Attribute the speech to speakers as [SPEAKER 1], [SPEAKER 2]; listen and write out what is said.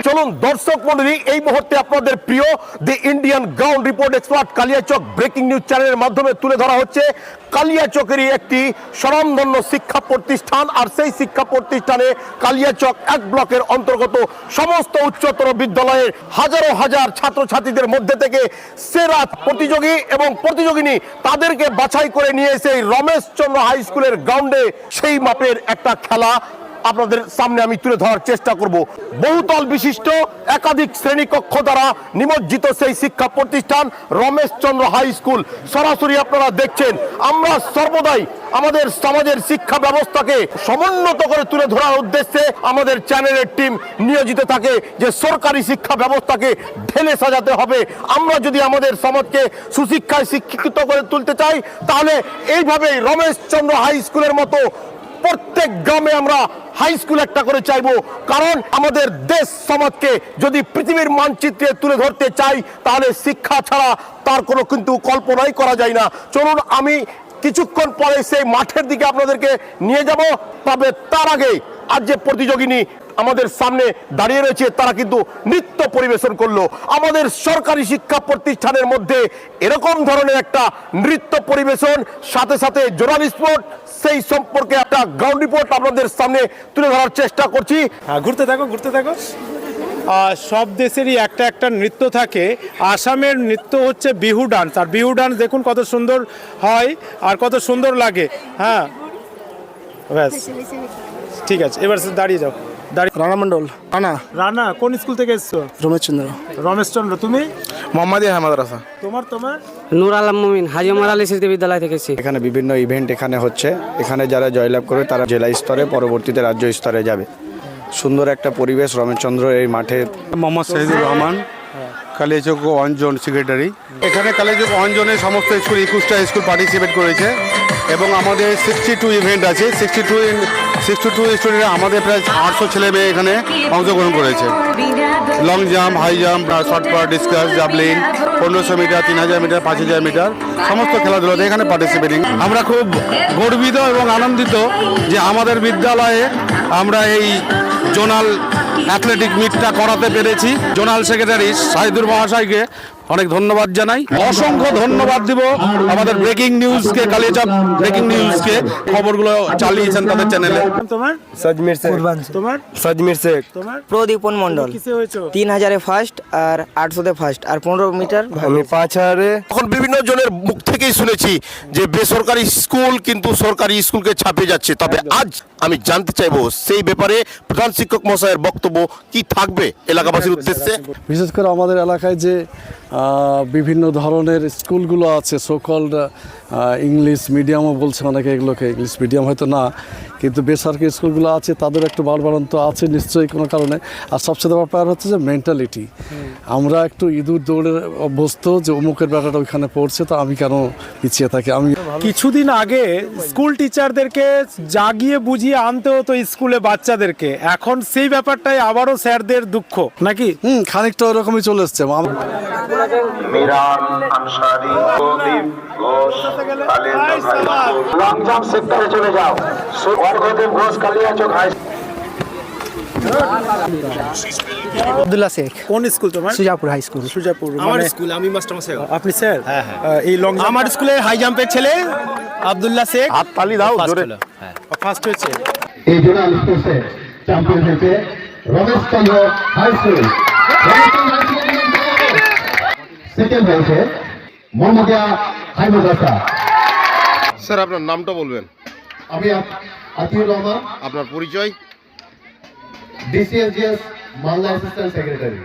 [SPEAKER 1] চলুন দর্শক মণ্ডলী, এই মুহূর্তে আপনাদের প্রিয় the Indian ground report expert Kaliachak breaking news চ্যানেলের মাধ্যমে তুলে ধরা হচ্ছে কালিয়াচকেরই একটি স্বনামধন্য শিক্ষা প্রতিষ্ঠান। আর সেই শিক্ষা প্রতিষ্ঠানে কালিয়াচক 1 ব্লকের অন্তর্গত সমস্ত উচ্চতর বিদ্যালয়ের হাজারো হাজার ছাত্রছাত্রীদের মধ্যে থেকে সেরা প্রতিযোগী এবং প্রতিযোগিনী তাদেরকে বাছাই করে নিয়ে এসে রমেশচন্দ্র হাই স্কুলের গ্রাউন্ডে সেই মাপের একটা খেলা আপনাদের সামনে আমি তুলে ধরার চেষ্টা করব। বহুতল বিশিষ্ট একাধিক শ্রেণীকক্ষ দ্বারা নিমজ্জিত সেই শিক্ষা প্রতিষ্ঠান রমেশচন্দ্র হাই স্কুল। সরাসরি আপনারা দেখছেন, আমরা সর্বদাই আমাদের সমাজের শিক্ষা ব্যবস্থাকে সমুন্নত করে তুলে ধরার উদ্দেশ্যে আমাদের চ্যানেলের টিম নিয়োজিত থাকে যে সরকারি শিক্ষা ব্যবস্থাকে ঢেলে সাজাতে হবে। আমরা যদি আমাদের সমাজকে সুশিক্ষায় শিক্ষিত করে তুলতে চাই, তাহলে এইভাবেই রমেশচন্দ্র হাই স্কুলের মতো প্রত্যেক গ্রামে আমরা হাই স্কুল একটা করে চাইবো। কারণ আমাদের দেশ সমাজকে যদি পৃথিবীর মানচিত্রে তুলে ধরতে চাই, তাহলে শিক্ষা ছাড়া তার কোনো কিন্তু কল্পনাই করা যায় না। চলুন আমি কিছুক্ষণ পরে সেই মাঠের দিকে আপনাদেরকে নিয়ে যাব। তবে তার আগে আজ যে প্রতিযোগিনী আমাদের সামনে দাঁড়িয়ে রয়েছে তারা কিন্তু নৃত্য পরিবেশন করলো। আমাদের সরকারি শিক্ষা প্রতিষ্ঠানের মধ্যে এরকম ধরনের একটা নৃত্য পরিবেশন, সাথে সাথে জোরাল স্পোর্ট, সেই সম্পর্কে একটা গ্রাউন্ড রিপোর্ট আপনাদের সামনে তুলে ধরার চেষ্টা করছি।
[SPEAKER 2] ঘুরতে থাকো। সব দেশেরই একটা একটা নৃত্য থাকে। আসামের নৃত্য হচ্ছে বিহু ডান্স, আর বিহু ডান্স দেখুন কত সুন্দর হয় আর কত সুন্দর লাগে। হ্যাঁ, ব্যাস ঠিক আছে, এবার দাঁড়িয়ে যাও।
[SPEAKER 3] রানা মন্ডল।
[SPEAKER 2] রানা কোন স্কুল থেকে এসছো? রমেশচন্দ্র। তুমি?
[SPEAKER 3] মোহাম্মদিয়া মাদ্রাসা।
[SPEAKER 2] তোমার?
[SPEAKER 4] নূর আলম মুমিন হাজি ওমর আলী স্মৃতি বিদ্যালয় থেকে এসেছি।
[SPEAKER 5] এখানে বিভিন্ন ইভেন্ট এখানে হচ্ছে। এখানে যারা জয়লাভ করবে তারা জেলা স্তরে, পরবর্তীতে রাজ্য স্তরে যাবে। সুন্দর একটা পরিবেশ রমেশচন্দ্র এই মাঠে।
[SPEAKER 3] মোহাম্মদ শহীদুর রহমান, কালিয়াচক অঞ্জন সেক্রেটারি। এখানে কালিয়াচক অঞ্জনের সমস্ত স্কুল 21টা স্কুল পার্টিসিপেট করেছে এবং আমাদের 62 ইভেন্ট আছে। 62 স্টুডেন্ট, আমাদের প্রায় 800 ছেলে মেয়ে এখানে অংশগ্রহণ করেছে। Long jump, high jump, shot put, discus, javelin, 1500 metre, 3000 metre, 5000 metre, সমস্ত খেলাধুলাতে এখানে পার্টিসিপেটিং। আমরা খুব গর্বিত এবং আনন্দিত যে আমাদের বিদ্যালয়ে আমরা এই জোনাল অ্যাথলেটিক মিটটা করাতে পেরেছি। জোনাল সেক্রেটারি সাইদুর মহাশয়কে অনেক ধন্যবাদ জানাই। অসংখ্য ধন্যবাদ দিব আমাদের ব্রেকিং নিউজকে, কালিয়াচক ব্রেকিং নিউজকে, খবরগুলো চালিয়েছেন তাদের চ্যানেলে।
[SPEAKER 2] তোমার?
[SPEAKER 3] সাজমির শেখ।
[SPEAKER 2] তোমার?
[SPEAKER 3] সাজমির শেখ।
[SPEAKER 2] তোমার?
[SPEAKER 4] প্রদীপন মন্ডল।
[SPEAKER 2] কিসে হয়েছে?
[SPEAKER 4] 3000-এ ফার্স্ট আর 800-তে ফার্স্ট আর 15 মিটার।
[SPEAKER 3] আমি 5000-এ।
[SPEAKER 1] এখন বিভিন্ন জনের মুখ থেকেই শুনেছি যে বেসরকারি স্কুল কিন্তু সরকারি স্কুলকে ছাপিয়ে যাচ্ছে। তবে আজ আমি জানতে চাইবো সেই ব্যাপারে প্রধান শিক্ষক মহাশয়ের বক্তব্য কি থাকবে এলাকাবাসীর উদ্দেশ্যে।
[SPEAKER 6] বিশেষ করে আমাদের এলাকায় যে বিভিন্ন ধরনের স্কুলগুলো আছে, সোকল্ড ইংলিশ মিডিয়ামও বলছে অনেকে, এগুলোকে ইংলিশ মিডিয়াম হয়তো না, কিন্তু বেসরকারি স্কুলগুলো আছে, তাদের একটু বাড়বাড়ন্ত আছে নিশ্চয়ই কোনো কারণে। আর সবচেয়ে ব্যাপার হচ্ছে যে মেন্টালিটি। আমরা একটু ইঁদুর দৌড়ের অভ্যস্ত, যে অমুকের ব্যাটাটা ওইখানে পড়ছে তো আমি কেন পিছিয়ে থাকি। আমি
[SPEAKER 2] কিছুদিন আগে স্কুল টিচারদেরকে জাগিয়ে বুঝিয়ে আনতে হতো স্কুলে বাচ্চাদেরকে, এখন সেই ব্যাপারটাই আবারও স্যারদের দুঃখ নাকি?
[SPEAKER 6] খানিকটা ওরকমই চলে এসছে।
[SPEAKER 7] মিরান আনসারী, প্রদীপ ঘোষ, লং জাম্প সেক্টরে চলে যাও। অর্ঘদেব ঘোষ, কালিয়াচক হাই।
[SPEAKER 4] আব্দুল্লাহ শেখ।
[SPEAKER 2] কোন স্কুল তোমার?
[SPEAKER 4] Sujapur high school.
[SPEAKER 2] সুজাপুর
[SPEAKER 8] আমার স্কুল, আমি মাস্টারমশাই।
[SPEAKER 2] আপনি স্যার? এই লং
[SPEAKER 8] আমার স্কুলে হাই জাম্পের ছেলে আব্দুল্লাহ শেখ
[SPEAKER 1] হাত তালি দাও জোরে।
[SPEAKER 2] ফার্স্ট হয়েছে।
[SPEAKER 7] এই জোনাল স্পোর্টসে চ্যাম্পিয়ন হয়েছে রমেশচন্দ্র হাই স্কুল। সেকেন্ড হয়েছে মোহাম্মদিয়া হাই মাদ্রাসা।
[SPEAKER 1] স্যার আপনার নামটা বলবেন?
[SPEAKER 7] আমি আতিউর রহমান,
[SPEAKER 1] আপনার পরিচয়?
[SPEAKER 7] ডিসিএসজিএস বাংলা অ্যাসিস্ট্যান্ট সেক্রেটারি।